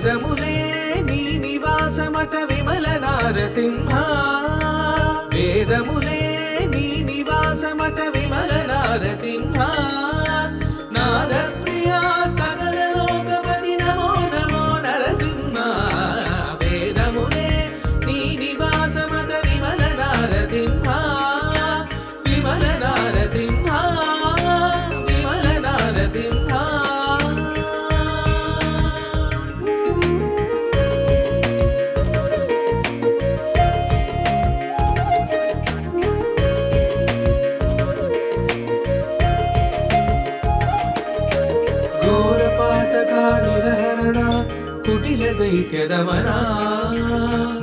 వేదములే నీ నివాసమట విమల నారసింహ వేదములే నీ నివాసమట విమల నారసింహ నాద ప్రియా సకల లోకపతి నమో నమో నరసింహ వేదములే నీ నివాసమట విమల నారసింహ విమల నారసింహ విమల నారసింహ నిరహరణ కుటిల దైత్యదమన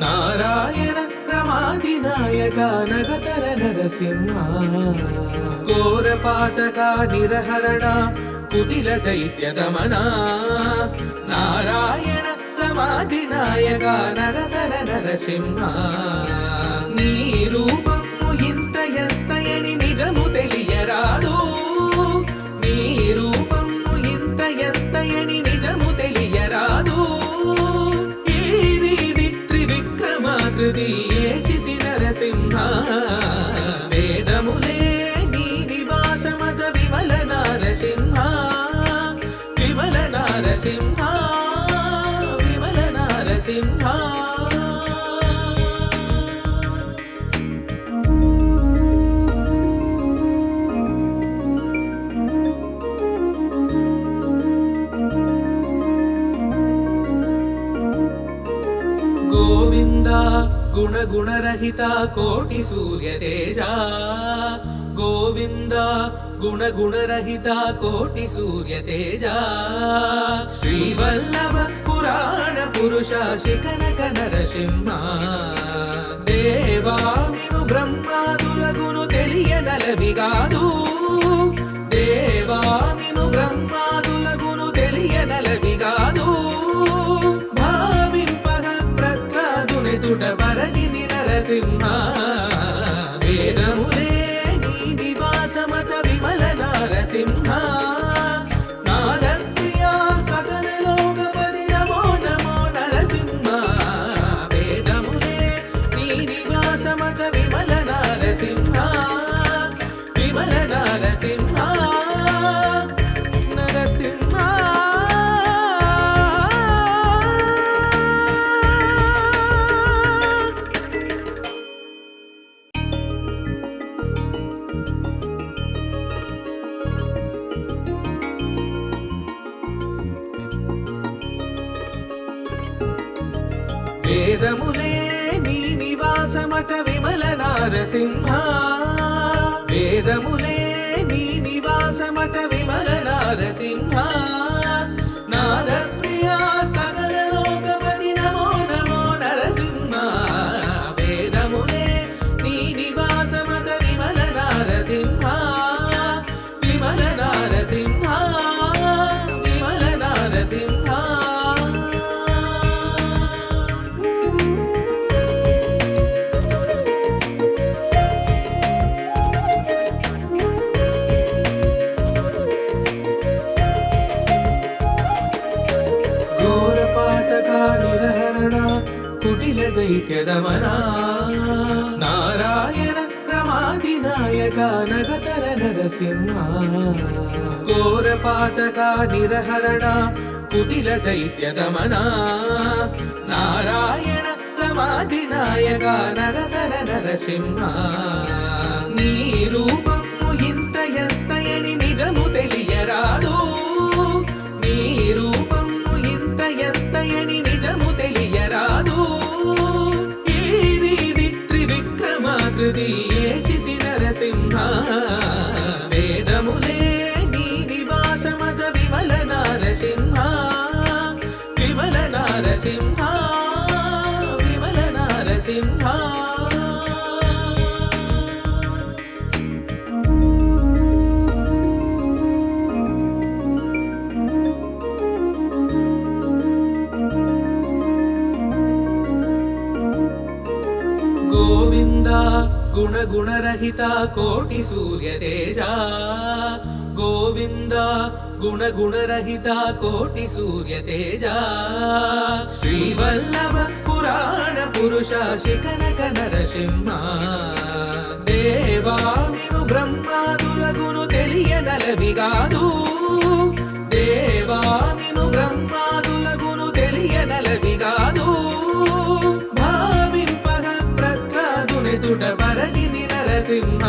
నారాయణ ప్రమాది నాయక నగతర నరసింహ ఘోరపాతక నిరహరణ కుటిల దైత్యదమన నారాయణ ప్రమాది నాయక నగతర నరసింహ నీ రూపము ఇంత ఎత్తయని నిజము తెలియరాదు నీ రూపము ఇంత ఎత్తయని నిజము తెలియరాదు ఇది త్రివిక్రమాకృతి ఏచితి నరసింహ వేదములే నీ నివాసమత విమల నారసింహ విమల నారసింహ విమల నారసింహ గోవింద గుణ గుణరహిత కోటి సూర్య తేజ గోవింద గుణ గుణరహిత కోటి సూర్య తేజ శ్రీవల్లభ పురాణ పురుష శిఖనక నరసింహ దేవామివు బ్రహ్మాదులగును తెలియనలవిగాడు దేవామిను బ్రహ్మాదులగును తెలియనలవిగాడు పరగిది నరసింహ వేదములే నీ నివాసమత విమల నారసింహ నాద ప్రియా సకల లోకపతి నమో నమో నరసింహ వేదములే నీ నివాసమత విమల నారసింహ విమల నారసింహ నరసింహ వేదములే నీ నివాసమట విమల నారసింహ వేదములే నీ నివాసమట విమల నారసింహ నాద ప్రియా సకల లోకపతి నమో నమో నరసింహ వేదములే నీ నివాసమట విమల నారసింహ విమల నారసింహ విమల నారసింహ నిరహరణ కుటిల దైత్యదమన నారాయణ ప్రమాది నాయక నగతర నరసింహ ఘోరపాతక నిరహరణ కుటిల దైత్యదమన నారాయణ ప్రమాది నాయక నగతర నరసింహ నీ రూపము ఇంత ఎత్తయని నిజము తెలియరాదు నీ రూపము ఇంత ఎత్తయని నిజము తెలియరాదు ఇది త్రివిక్రమాకృతి ఏచితి నరసింహ వేదములే నీ నివాసమత విమల నారసింహ విమల నారసింహ విమల నారసింహ గోవింద గుణగుణరహిత కోటి సూర్య తేజ గోవింద గుణగుణరహిత కోటి సూర్య తేజ శ్రీవల్లభ పురాణ పురుష శిఖనక నరసింహ దేవా నీవు బ్రహ్మాదులగును తెలియనలవిగాదు దేవా నీవు బ్రహ్మాదులగును తెలియనలవిగాదు భావింపగా ప్రహ్లాదునెదుట పరగిది నరసింహ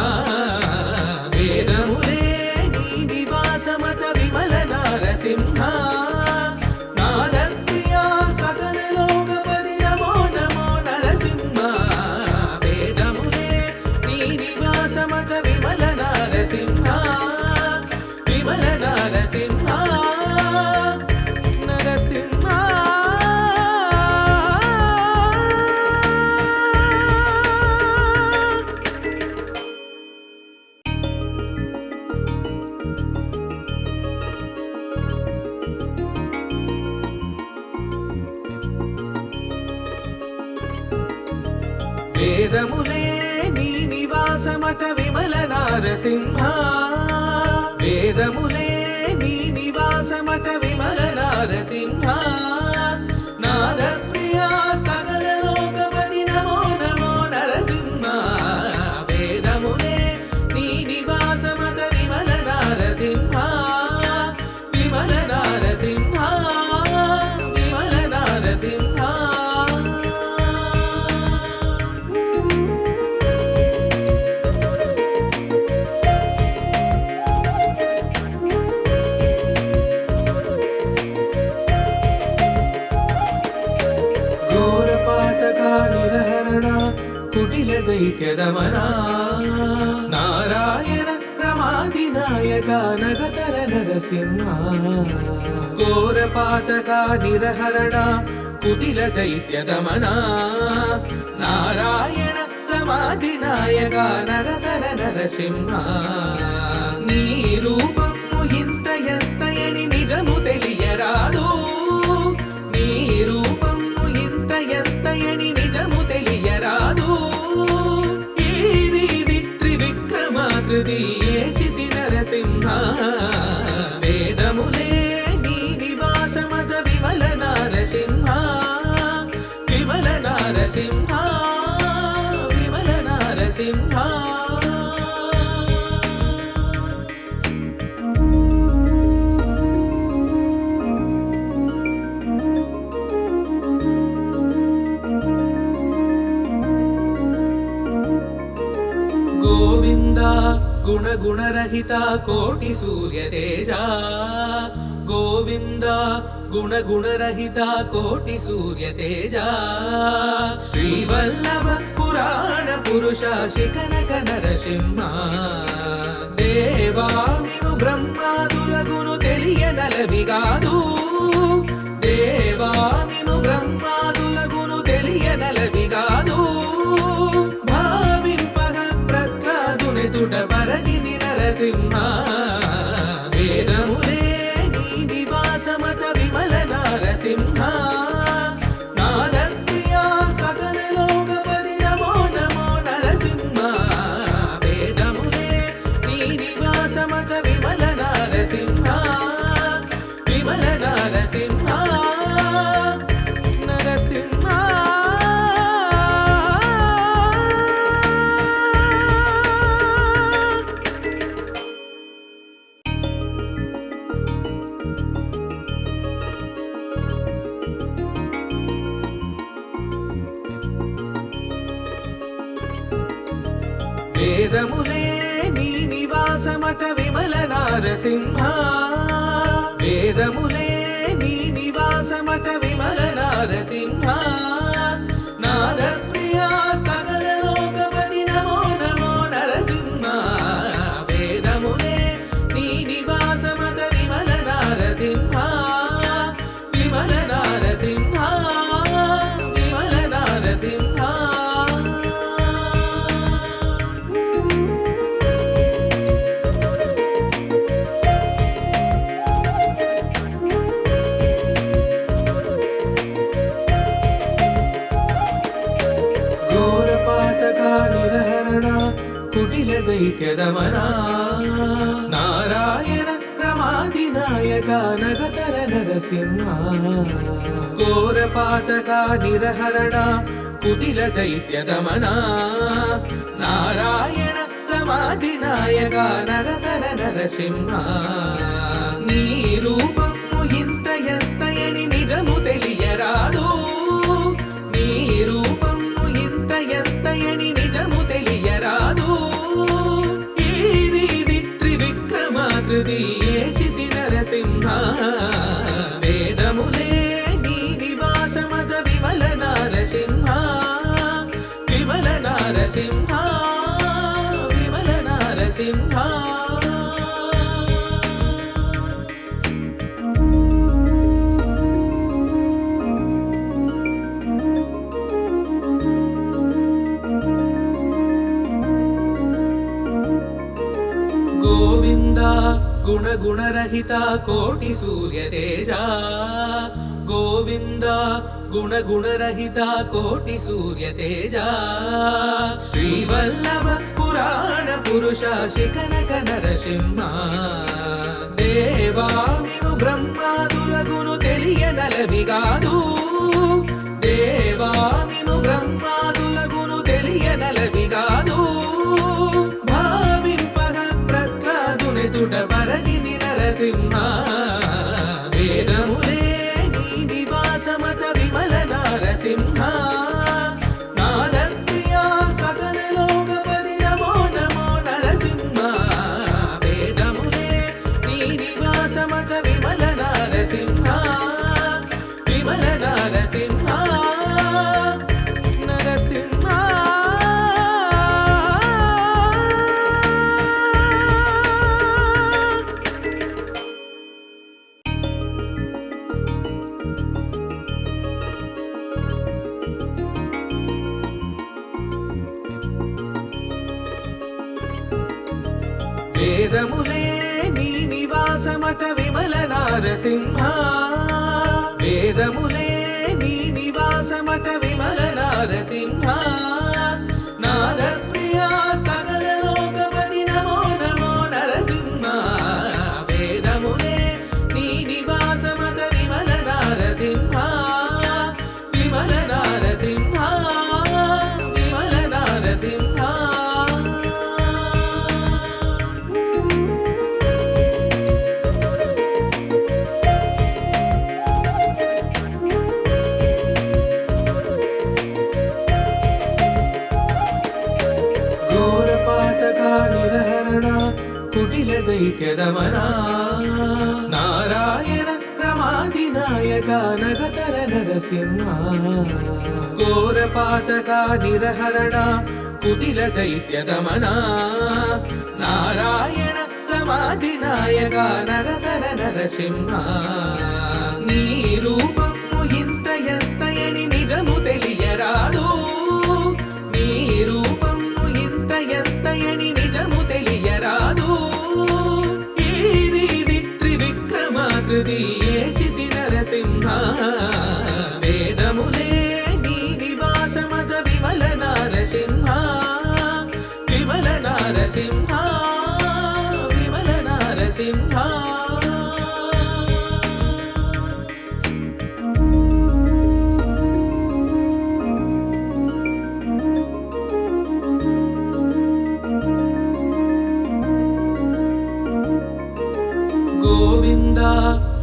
వేదములే నీ నివాసమత విమల నరసింహ నాదప్రియా సకల లోకపతి నమో నమో నరసింహ వేదములే నీ నివాసమత విమల నరసింహ విమల నరసింహ నరసింహ వేదములే నీ నివాసమట విమల నారసింహ వేదములే నీ నివాసమట విమల నారసింహ నాద ప్రియా సకల లోకపతి నమో నమో నరసింహ వేదములే నీ నివాసమట విమల నారసింహ విమల నారసింహ విమల నారసింహ నిరహరణ కుటిల దైత్యదమన నారాయణ ప్రమాది నాయక నగతర నరసింహ ఘోరపాతక నిరహరణ కుటిల దైత్యదమన నారాయణ ప్రమాది నాయక నగతర నరసింహ నీ రూపము ఇంత ఎంతయని నిజము తెలియరాదు నీ రూపము ఇంత ఎంతయని నిజము తెలియరాదు ఇది త్రివిక్రమాకృతి ఏచితి నరసింహ వేదములే నీ నివాసమత విమల నారసింహ విమల నారసింహ విమల నారసింహ గోవింద గుణగుణరహిత కోటి సూర్య తేజ గోవింద గుణగుణరహిత కోటి సూర్య తేజ శ్రీవల్లభ పురాణ పురుష శిఖనక నరసింహ దేవా నీవు బ్రహ్మాదులగును తెలియనలవిగాదు దేవా నీవు బ్రహ్మాదులగును తెలియనలవిగాదు తుడ పరగిది నరసింహ వేదములే నీ నివాసమత విమల నరసింహ నాదప్రియా సకల లోకపతి నమో నమో నరసింహ వేదములే నీ నివాసమత విమల నరసింహ విమల నరసింహ నరసింహ వేదములే నీ నివాసమట విమల నారసింహ వేదములే నీ నివాసమట విమల నారసింహ నాద ప్రియా సకల లోకపతి నమో నమో నరసింహ వేదములే నీ నివాసమట విమల నారసింహ విమల నారసింహ విమల నారసింహ నిరహరణ కుటిల దైత్య దమన నారాయణ ప్రమాది నాయక నగతర నరసింహ ఘోర పాతక నిరహరణ కుటిల దైత్య దమన నారాయణ ప్రమాది నాయక నగతర నరసింహ నీ రూపము ఇంత ఎంతయని నిజము తెలియరాదు నీ రూపము ఇంత ఎంతయని నిజము తెలియరాదు ఇది త్రివిక్రమాకృతి ఏచితి నరసింహ వేదములే నీ నివాసమత విమల నారసింహ విమల నారసింహ విమల నారసింహ గోవింద గుణ గుణరహిత కోటి సూర్య తేజ గోవింద గుణ గుణరహిత కోటి సూర్య తేజ శ్రీవల్లభ పురాణ పురుష శిఖనక నరసింహ దేవామివు బ్రహ్మాదులగును తెలియనలవిగాదు దేవామిను బ్రహ్మాదులగును తెలియనలవిగాదు పరగిది నరసింహ వేదములే నీ నివాసమత విమల నారసింహ నాద ప్రియా సకల లోకపతి నమో నమో నరసింహ వేదములే నీ నివాసమత విమల నారసింహ విమల నారసింహ నరసింహ వేదములే నీ నివాసమట విమల నారసింహ వేదములే నీ నివాసమట విమల నారసింహ నాద ప్రియా సకల లోకపతి నమో నమో నరసింహ వేదములే నీ నివాసమట విమల నారసింహ విమల నారసింహ విమల నారసింహ నిరహరణ కుటిల దైత్య దమన నారాయణ ప్రమాది నాయక నగతర నరసింహ ఘోర పాతక నిరహరణ కుటిల దైత్య దమన నారాయణ ప్రమాది నాయక నగతర నరసింహ నీ రూపము ఇంత ఎంతయని నిజము తెలియరాదు నీ రూపము ఇంత ఎంతయని నిజము తెలియరాదు ఇది త్రివిక్రమాకృతి ఏచితి నరసింహ వేదములే నీ నివాసమత విమల నారసింహ విమల నారసింహ విమల నారసింహ గోవింద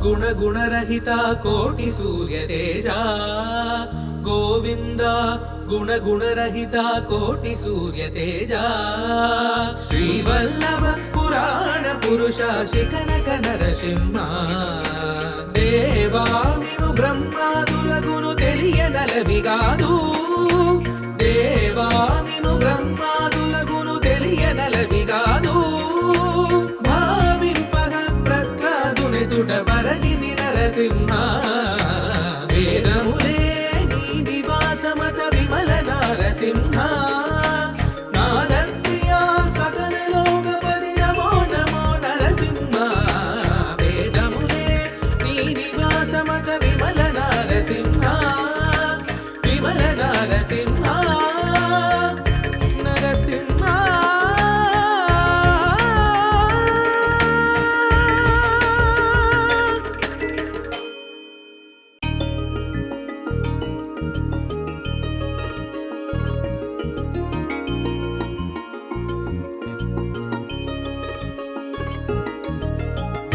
గుణ గుణరహిత కోటి సూర్య తేజ గోవింద గుణ గుణరహిత కోటి సూర్య తేజ శ్రీవల్లభ పురాణ పురుష శిఖనక నరసింహ దేవామివు బ్రహ్మాదులగును తెలియనలవిగాదు దేవామిను బ్రహ్మాదులగును తెలియనలవిగాదు పరగిది నరసింహ వేదములే నీ నివాసమత విమల నారసింహ నాద ప్రియా సకల లోకపతి నమో నమో నరసింహ వేదములే నీ నివాసమత విమల నారసింహ విమల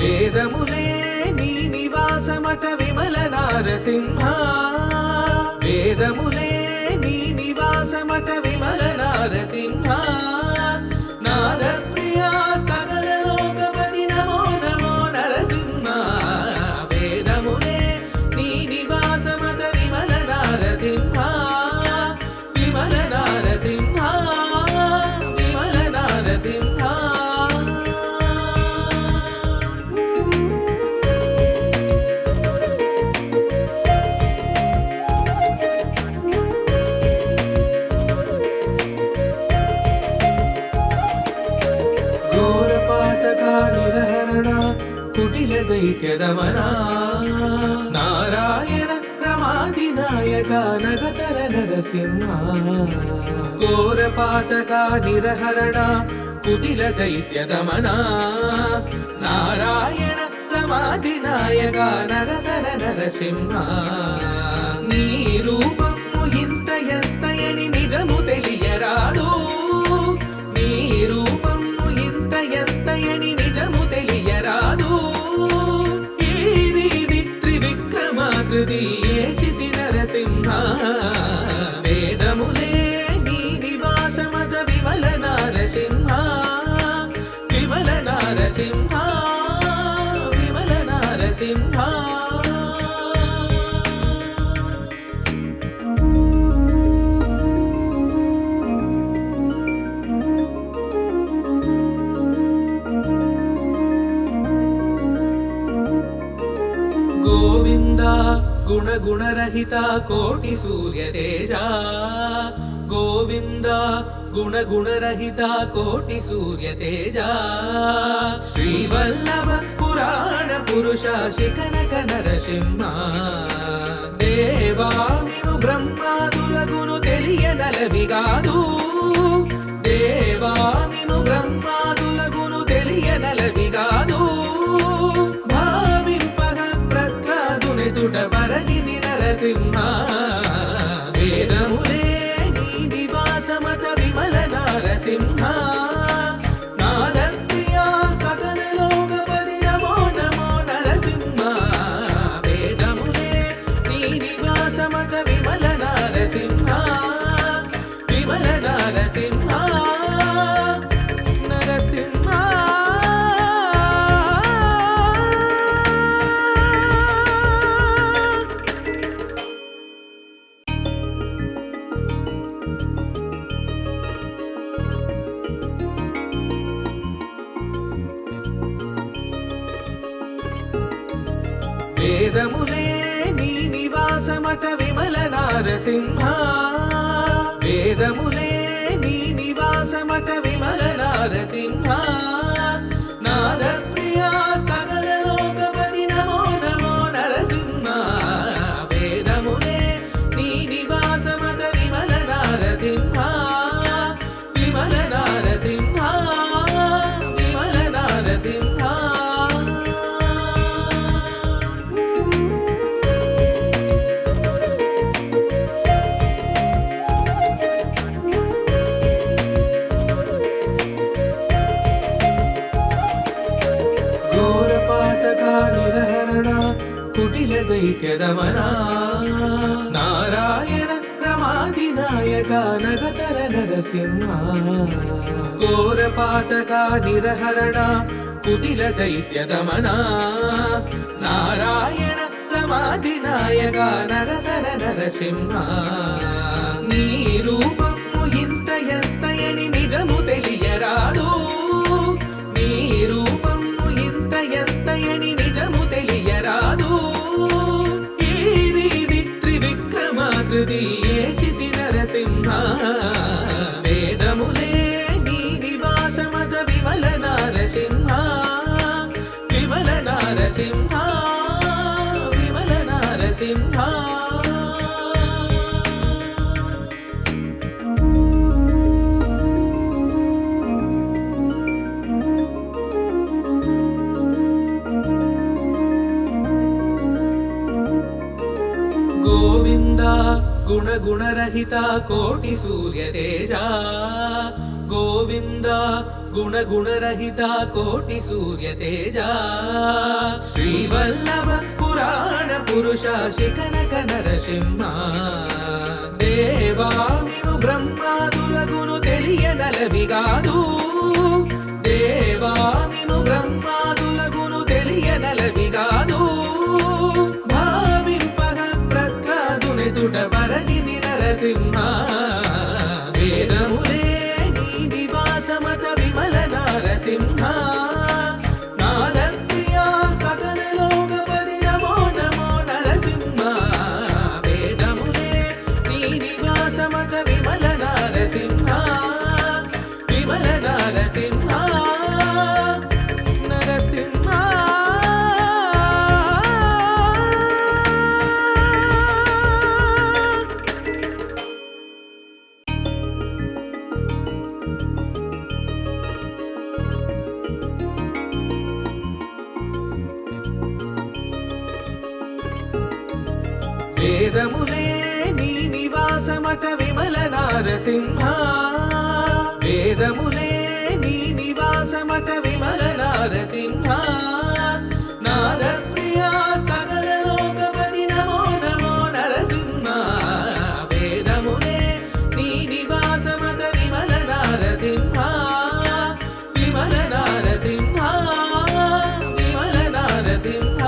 వేదములే నీ నివాసమట విమల నారసింహ వేదములే నీ నివాసమట విమల నారసింహ నాద ప్రియా సకల లోకపతి నమో నమో నరసింహ వేదములే నీ నివాసమట విమల నారసింహ విమల నారసింహ విమల నారసింహ నిరహరణ కుటిల దైత్యదమన నారాయణ ప్రమాది నాయక నగతర నరసింహ ఘోరపాతక నిరహరణ కుటిల దైత్యదమన నారాయణ ప్రమాది నాయక నగతర నరసింహ నీ రూపము ఇంత ఎత్తయని నిజము తెలియరాదు నీ రూపము ఇంత ఎత్తయని నిజము తెలియరాదు ఇది త్రివిక్రమాకృతి ఏచితి నరసింహ వేదములే నీ నివాసమత విమల నారసింహ విమల నారసింహ విమల నారసింహ గోవింద గుణ గుణరహిత కోటి సూర్య తేజ గోవింద గుణ గుణరహిత కోటి సూర్య తేజ శ్రీవల్లభ పురాణ పురుష శిఖనక నరసింహ దేవామివు బ్రహ్మాదులగును తెలియనలవిగాదు దేవామిను బ్రహ్మాదులగును తెలియనలవిగాదు తుట పరగిది నరసింహ వేదములే నీ నివాసమత విమల నారసింహ నాద ప్రియా సకల లోకపతి నమో నమో నరసింహ వేదములే నీ నివాసమత విమల నారసింహ విమల నారసింహ నరసింహ వేదములే నీ నివాసమట విమల నారసింహ వేదములే నీ నివాసమట విమల నారసింహ నాద ప్రియా సకల లోకపతి నమో నమో నరసింహ వేదములే నీ నివాసమట విమల నారసింహ విమల నారసింహ విమల నారసింహ నిరహరణ కుటిల దైత్యదమన నారాయణ ప్రమాది నాయక నగతర నరసింహ ఘోరపాతక నిరహరణ కుటిల దైత్యదమన నారాయణ ప్రమాది నాయక నగతర నరసింహ నీ రూపము ఇంత ఎత్తయని నిజము తెలియరాదు నీ రూపము ఇంత ఎత్తయని నిజము తెలియరాదు ఇది త్రివిక్రమాకృతి ఏచితి నరసింహ వేదములే నీ నివాసమత విమల నారసింహ విమల నారసింహ విమల నారసింహ గుణరహిత కోటి సూర్య తేజ గోవింద గుణరహిత కోటి సూర్య తేజ శ్రీవల్లభ పురాణ పురుష శిఖనక నరసింహ దేవా నీవు బ్రహ్మాదులగును తెలియనలవిగాదు దేవా నీవు బ్రహ్మాదులగును తెలియనలవిగాదు భావింపగ ప్రహ్లాదునెదుట పరగిని నరసింహ వేదములే నీ నివాసమత విమల నరసింహ నాదప్రియా సకల లోకపతి నమో నమో నరసింహ వేదములే నీ నివాసమత విమల నరసింహ విమల నరసింహ నరసింహ వేదములే నీ నివాసమట విమల నారసింహ వేదములే నీ నివాసమట విమల నారసింహ నాద ప్రియా సకల లోకపతి నమో నమో నరసింహ వేదములే నీ నివాసమట విమల నారసింహ విమల నారసింహ విమల నారసింహ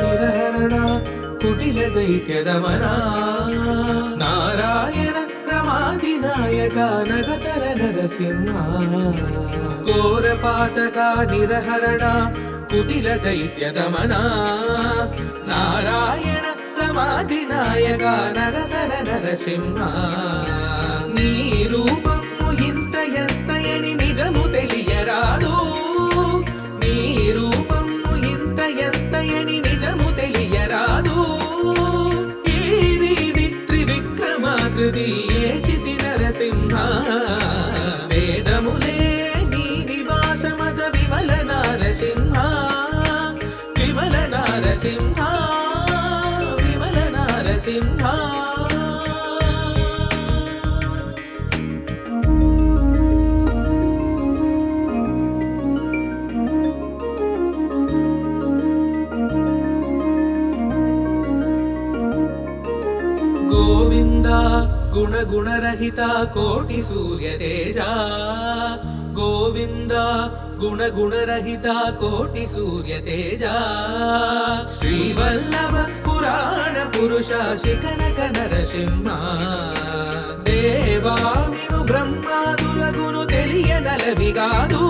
నిరహరణ కుటిల దైత్యదమన నారాయణ ప్రమాది నాయక నగతర నరసింహ ఘోరపాతక నిరహరణ కుటిల దైత్యదమన నారాయణ ప్రమాది నాయక నగతర నరసింహ నీ రూపము ఇంత ఎంతయని నిజము తెలియరాదు నీ రూపము ఇంత ఎంతయని నిజము తెలియరాదు ఇది త్రివిక్రమాకృతి ఏచితి నరసింహ వేదములే నీ నివాసమత విమల నారసింహ విమల నారసింహ విమల నారసింహ గోవింద గుణరహిత కోటి సూర్య తేజ గోవింద గుణరహిత కోటి సూర్య తేజ శ్రీవల్లభ పురాణ పురుష శిఖనక నరసింహ దేవా నీవు బ్రహ్మాదులగును తెలియనలవిగాదు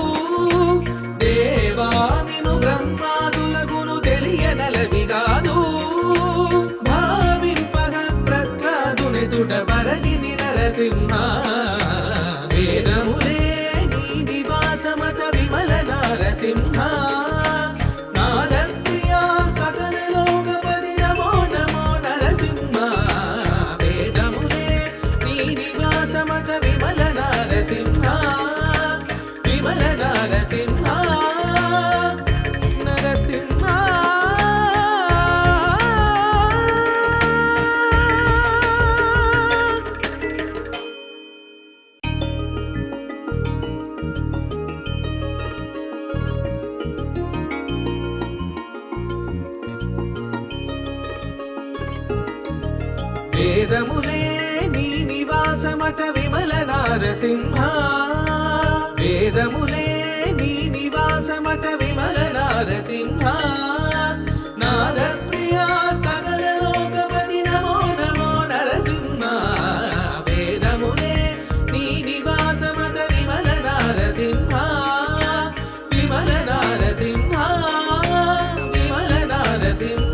దేవా నీవు బ్రహ్మాదులగును తెలియనలవిగాదు తుట పరగిని నరసింహ వేదములే నీ నివాసమత విమల నరసింహ నాద ప్రియా సకల లోకపతి నమో నమో నరసింహ వేదములే నీ నివాసమత విమల నరసింహ విమల నరసింహ నరసింహ వేదములే నీ నివాసమట విమల నారసింహ వేదములే నీ నివాసమట విమల నారసింహ నాద ప్రియా సకల లోకపతి నమో నమో నరసింహ వేదములే నీ నివాసమత విమల నారసింహ విమల నారసింహ విమల నారసింహ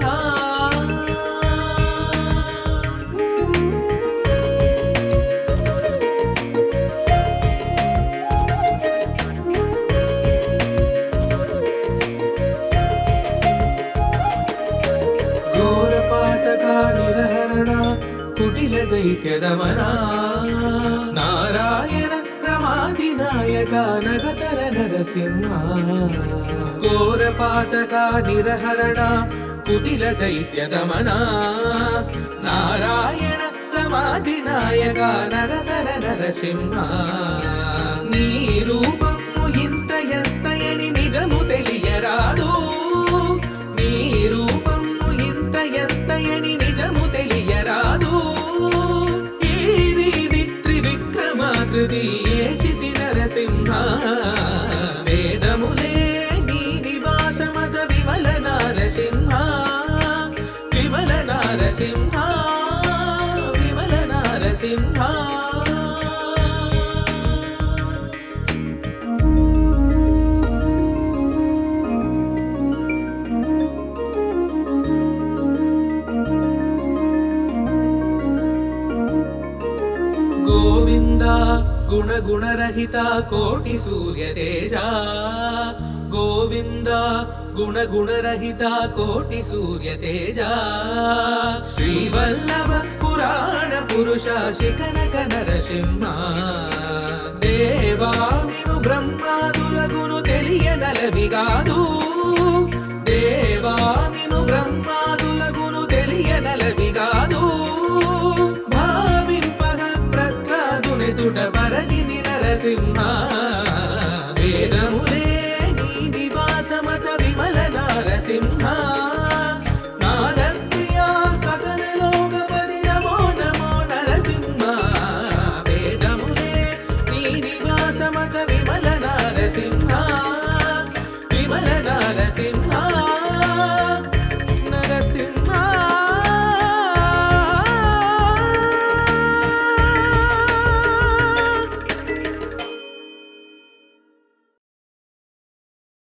దైత్యదమనా నారాయణ రమాదినాయక నగతర నరసింహ ఘోరపాతక నిరహరణ కుటిల దైత్యదమనా నారాయణ రమాదినాయక నగతర నరసింహ నీ రూపము ఇంత ఎంతయని నిజము తెలియరాదు నీ రూపము ఇంత ఎంతయని నిజము తెలియరాదు ఇది త్రివిక్రమాకృతి ఏచితి నరసింహ వేదములే నీ నివాసమత విమల నారసింహ విమల నారసింహ విమల నారసింహ గోవింద గుణ గుణరహిత కోటి సూర్య తేజ గోవింద గుణ గుణరహిత కోటి సూర్య తేజ శ్రీవల్లభ పురాణ పురుష శిఖనక నరసింహ దేవా నీవు బ్రహ్మాదులగును తెలియనలవిగాదు దేవా నీవు బ్రహ్మాదులగును తెలియనలవిగాదు భావింపగ ప్రహ్లాదుని తుట పరగిది నరసింహ